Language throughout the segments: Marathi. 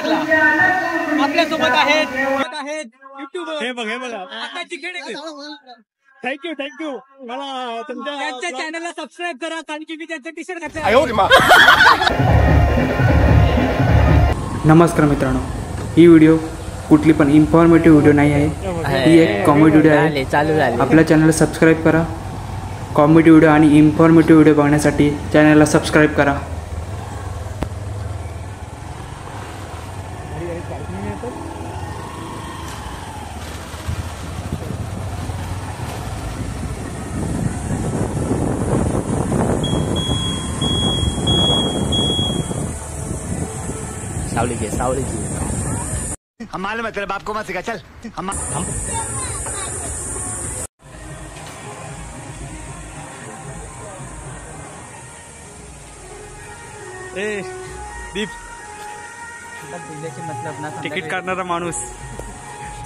पाटला आपल्यासोबत आहेत युट्यूबर हे बघा आकाश खेडेकर. थँक्यू मला त्यांच्या चॅनलला सबस्क्राईब करा कारण की मी त्यांचा टी शर्ट घातला. नमस्कार मित्रांनो, ही व्हिडिओ कुठली पण इन्फॉर्मेटिव्ह व्हिडिओ नाही आहे, ही एक कॉमेडी व्हिडिओ आहे. आपल्या चॅनलला सबस्क्राईब करा. कॉमेडी व्हिडिओ आणि इन्फॉर्मेटिव्ह व्हिडिओ बघण्यासाठी चॅनलला सबस्क्राईब करा. सावली की हम मालूम है तेरे बाप को मत सिखा. चल हम दीप तिकीट काढणारा माणूस,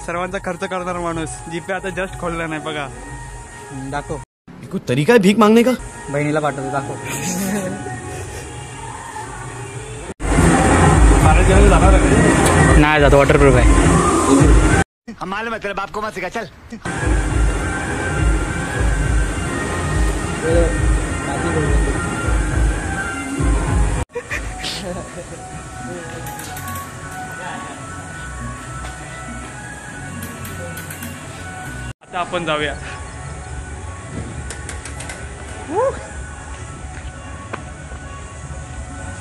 सर्वांचा खर्च करणारा माणूस. जीपे आता जस्ट खोलला नाही बघा. दाखव कोई तरीका है भीक मांगने का. बहिणीला पाठवतो. दाखव. नाही जातो, वॉटरप्रूफ आहे. हम मालूम है तेरे बाप को मत सिखा. चल आता आपण जाऊया.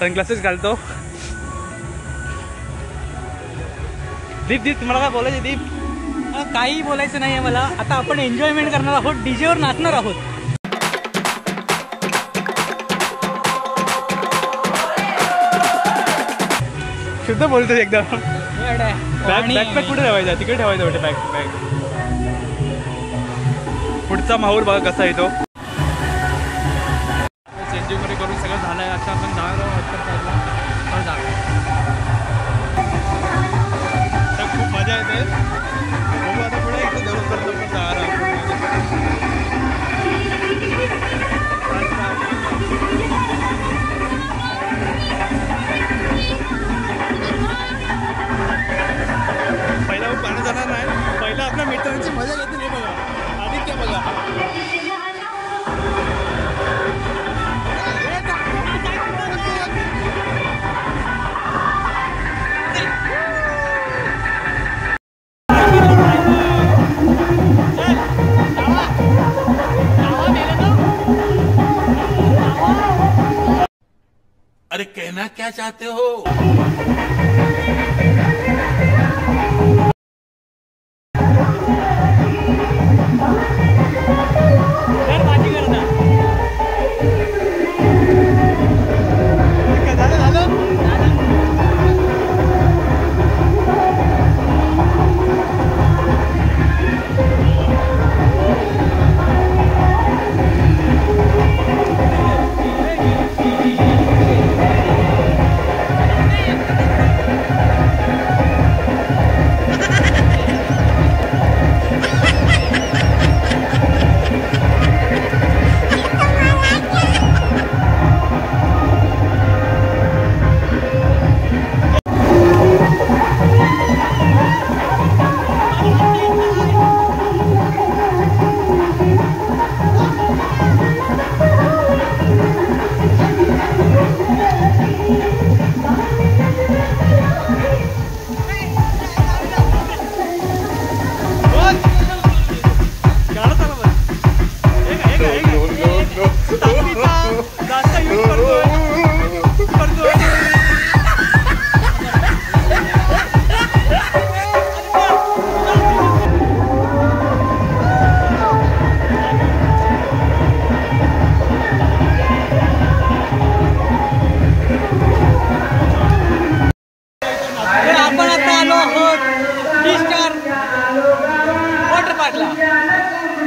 सनग्लासेस घालतो. दीप तुम्हाला काय बोलायचं? दीप काही बोलायचं नाहीये मला. आता आपण एन्जॉयमेंट करणार आहोत, डीजेवर नाचणार आहोत. शुद्ध बोलतोय एकदम. बॅकपॅक कुठे ठेवायचा? तिकडे ठेवायचं वाटतं बॅकपॅक. पुढचा माहूर बघा कसा येतो. चेंजिंग वगैरे करून सगळं झालंय. आता आपण जाणार आहोत. खूप मजा येते. बघू आता पुढे इकडे जरूर करतो पण जाणार आहोत. पहिला पाणी जाणार नाही. पहिला आपल्या मित्रांची मजा घेते. हे बघा आदित्य बघा. अरे कहना क्या चाहते हो?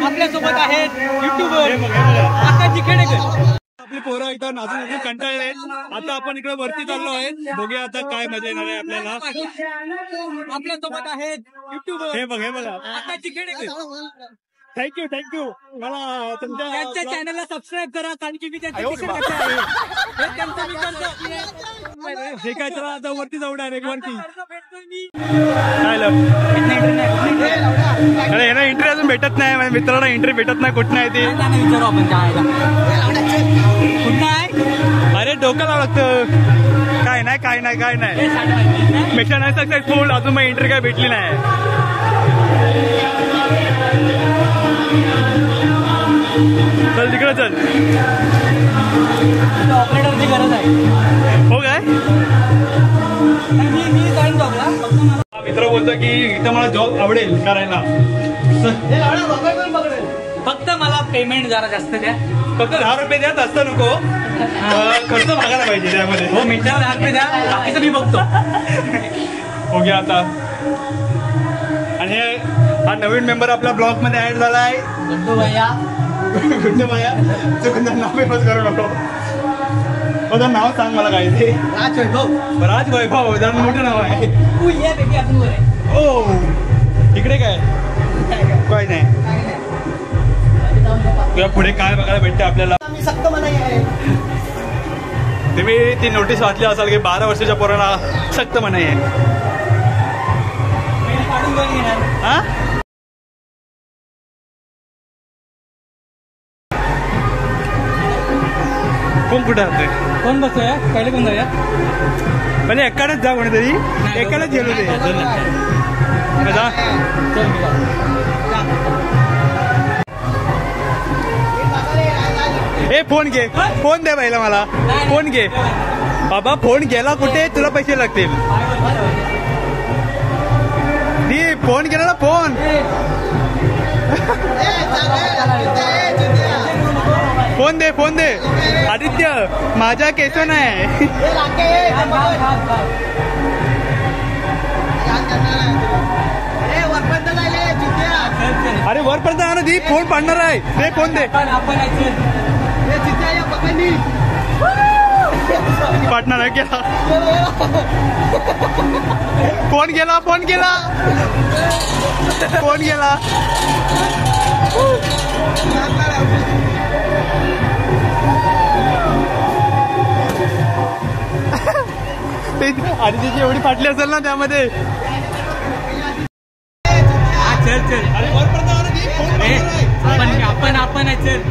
आपल्यासोबत आहेत युट्यूबर आकाश खेडेकर. आपली पोरं इथं नाचून कंटाळले. आता आपण इकडे वरती चाललो आहे. बघूया आता काय मजा येणार आहे आपल्याला. आपल्यासोबत आहेत युट्यूबर हे बघा आकाश खेडेकर. थँक्यू मला तुमच्या त्यांच्या चॅनलला सबस्क्राईब करा कारण की मी त्यांचं टी-शर्ट घातलं आहे. हे त्यांचं मी करतो. हे काय चला आता वरती जाऊ डायरेक्ट वरती काय अरे ना एंट्री अजून भेटत नाही माझ्या मित्राला एंट्री भेटत नाही कुठं आहे ती विचारू आपण जायला कुठं आहे. अरे डोकं लावं लागतं काय नाही मिशन आहे सक्सेसफुल अजून मग एंट्री काय भेटली नाही. चल तिकडे चल ऑपरेटरची गरज आहे. हो काय मी जाईन जॉबला. मित्र बोलतो की इथं मला जॉब आवडेल करायला. फक्त मला पेमेंट जरा जास्त द्या. फक्त 10 रुपये द्या जास्त नको खर्च भागायला पाहिजे त्यामध्ये. हो मिनिटाला 10 रुपये द्या बाकीचं मी बघतो. हो गया आता. आणि हा नवीन मेंबर आपल्या ब्लॉग मध्ये ऍड झालाय गुड्डू भैया. गुड्डू भैया चुकून नाव फेमस करू नको. माझं नाव सांग मला काय ते. राज वैभव जरा मोठं नाव आहे. तू ये बेबी आपण वर आहे. ओ इकडे काय नाही तुला पुढे काय बघायला भेटते आपल्याला. तुम्ही ती नोटीस वाचली असाल की 12 वर्षाच्या पोरांना सक्त मनाई आहे. हा कोण कुठे राहतोय कोण बसतोय पहिले कोण जाऊया. म्हणजे एकाच जा कोणीतरी एकाच गेलो ते जा. ए फोन घे फोन दे पहिला मला फोन घे बाबा. फोन गेला कुठे तुला पैसे लागतील. दी फोन गेला ना फोन. फोन दे आदित्य माझ्या केस नाही. अरे वरपर्यंत आणा दी फोन पाडणार आहे ते फोन दे. पार्टनर आहे गेला. फोन गेला आदितीची एवढी फाटली असेल ना त्यामध्ये. चल अरे वरपर्यंत आपण चल.